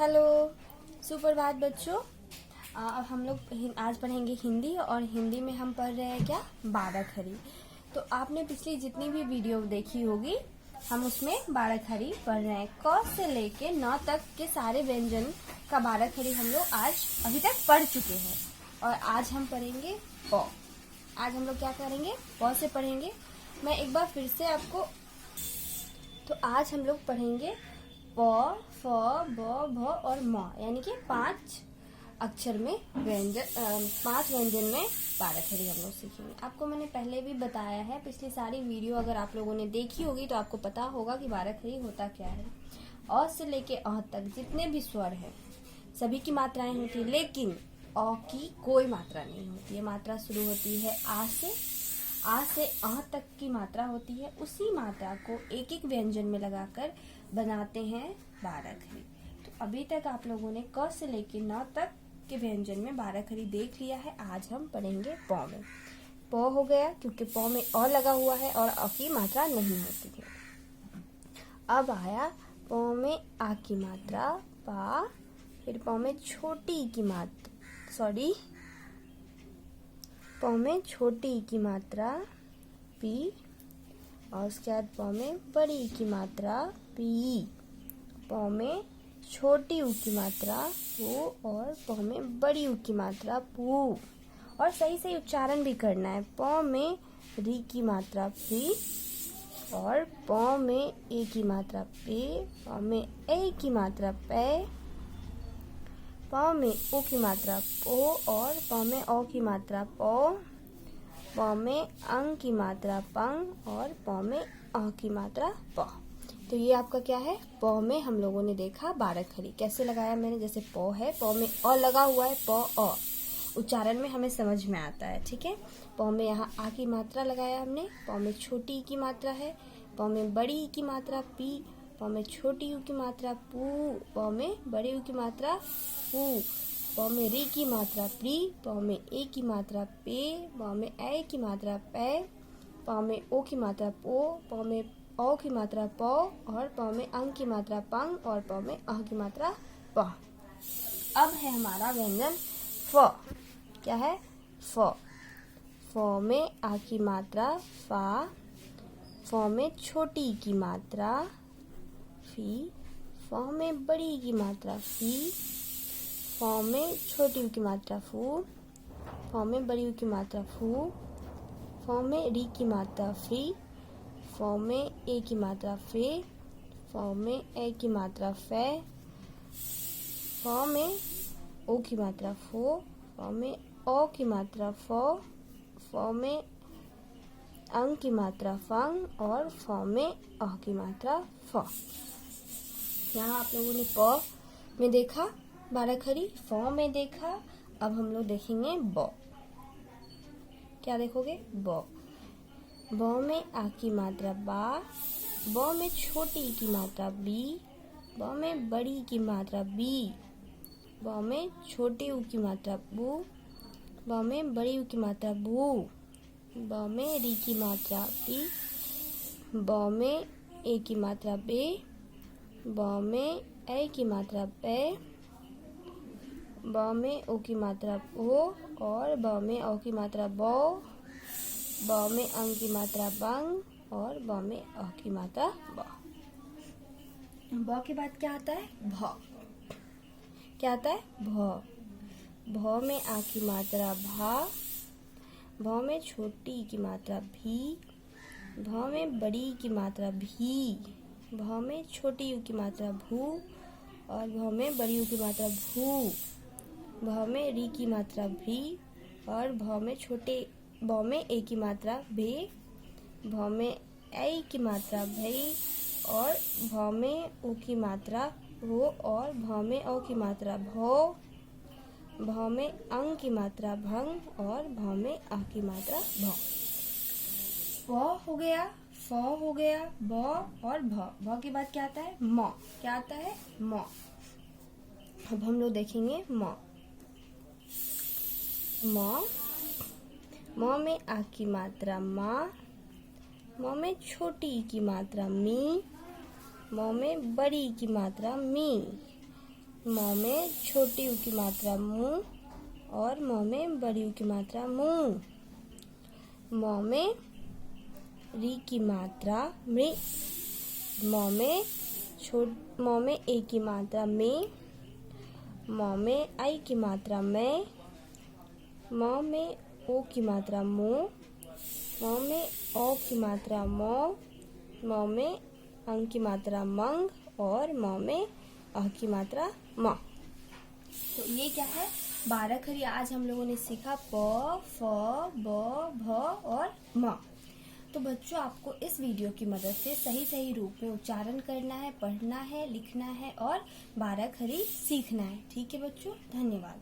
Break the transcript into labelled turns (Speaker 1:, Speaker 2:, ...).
Speaker 1: Hello, सुप्रभात बच्चों। अब हम लोग आज पढ़ेंगे हिंदी और हिंदी में हम पढ़ रहे हैं क्या, बाराखरी। तो आपने पिछली जितनी भी वीडियो देखी होगी हम उसमें बाराखरी पढ़ रहे हैं। क से लेके 9 तक के सारे व्यंजन का बाराखरी हम लोग आज अभी तक पढ़ चुके हैं और आज हम पढ़ेंगे प। आज हम लोग क्या करेंगे, प से पढ़ेंगे। मैं एक बार फिर से आपको, तो आज हम लोग पढ़ेंगे प, फ, ब, भ और म, यानी कि 5 अक्षर में व्यंजन, 5 व्यंजन में बाराखरी हम लोग सीखेंगे। आपको मैंने पहले भी बताया है, पिछली सारी वीडियो अगर आप लोगों ने देखी होगी तो आपको पता होगा कि बाराखरी होता क्या है। अ से लेके अ तक जितने भी स्वर हैं सभी की मात्राएं होती है, लेकिन अ की कोई मात्रा नहीं होती है। मात्रा शुरू होती है आ से अ तक की मात्रा होती है। उसी मात्रा को एक एक व्यंजन में लगाकर बनाते हैं बाराखरी। तो अभी तक आप लोगों ने क से लेकर 9 तक के व्यंजन में बाराखरी देख लिया है। आज हम पढ़ेंगे प में। प हो गया क्योंकि प में अ लगा हुआ है और अ की मात्रा नहीं होती है। अब आया प में आ की मात्रा पा, फिर प में छोटी ई की मात्रा प में छोटी ई की मात्रा पी, और उसके बाद प में बड़ी ई की मात्रा पी, प में छोटी ऊ की मात्रा पू और प में बड़ी ऊ की मात्रा पू। और सही सही उच्चारण भी करना है। प में री की मात्रा पी और प में ए की मात्रा पे, प में ए की मात्रा पे, प में ओ की मात्रा पो और प में ओ की मात्रा पो, प में अंग की मात्रा पंग और प में अ की मात्रा प। तो ये आपका क्या है, प में हम लोगों ने देखा बाराखरी कैसे लगाया मैंने। जैसे प है, प में अ लगा हुआ है, प अ उच्चारण में हमें समझ में आता है, ठीक है। प में यहाँ आ की मात्रा लगाया हमने, प में छोटी ई की मात्रा है, प में बड़ी ई की मात्रा पी, प में छोटी यू की मात्रा पू, प में बड़ी यू की मात्रा पू, प में री की मात्रा प्री, प में ए की मात्रा पे, प में ए की मात्रा पे, प में ओ की मात्रा पो, प में ओ की मात्रा प और प में अंग की मात्रा पंग और प में अह की मात्रा प। अब है हमारा व्यंजन फ। क्या है, फ। फ में आ की मात्रा फा, फ में छोटी ई की मात्रा फी, फ में बड़ी ई की मात्रा फी, फ में छोटी ऊ की मात्रा फू, फ में बड़ी ऊ की मात्रा फू, फ में री की मात्रा फ्री, फ में ए की मात्रा फे, फ में ए की मात्रा फे, फ में ओ की मात्रा फो, फ में ओ की मात्रा फो, फ में अंग की मात्रा फंग और फ में अ की मात्रा फ। यहाँ आप लोगों ने प में देखा बाराखरी, फ में देखा। अब हम लोग देखेंगे ब। क्या देखोगे, ब। ब में आ की मात्रा बा, ब में छोटी ई की मात्रा बी, ब में बड़ी ई की मात्रा बी, ब में छोटी ऊ की मात्रा बू, ब में बड़ी ऊ की मात्रा बू, ब में री की मात्रा पी, ब में ए की मात्रा बे, ब में ए की मात्रा पे, ब में ओ की मात्रा ओ और ब में ओ की मात्रा बो, ब में अंग की मात्रा बंग और ब में अ की मात्रा ब। ब के बाद क्या आता है, भ। क्या आता है, भ। भ में आ की मात्रा भा, भ में छोटी ई की मात्रा भी, भ में बड़ी ई की मात्रा भी, भ में छोटी यू की मात्रा भू और भ में बड़ी यू की मात्रा भू, भ में री की मात्रा भी और भ में ए की मात्रा भे, भ में ए की मात्रा भई और भ में ओ की मात्रा भो और भ में ओ की मात्रा भो, भ में अंग की मात्रा भंग और भ में अ की मात्रा भ। फ हो गया, फ हो गया, ब और भ। भ के बाद क्या आता है, म। क्या आता है, म। अब हम लोग देखेंगे म। म में आ की मात्रा मा, म में छोटी ई की मात्रा मी, म में बड़ी ई की मात्रा मी, म में छोटी ऊ की मात्रा मु और म में बड़ी ऊ की मात्रा मु। म में री की मात्रा मृ। म में ए की मात्रा में। म में आई की मात्रा मैं। म में ओ की मात्रा मो। म में ओ की मात्रा मो। म में अंग की मात्रा मंग और म में अ की मात्रा म। तो ये क्या है, 12 खरी आज हम लोगों ने सीखा प, फ, ब, भ और म। तो बच्चों आपको इस वीडियो की मदद से सही सही रूप में उच्चारण करना है, पढ़ना है, लिखना है और 12 खरी सीखना है। ठीक है बच्चों, धन्यवाद।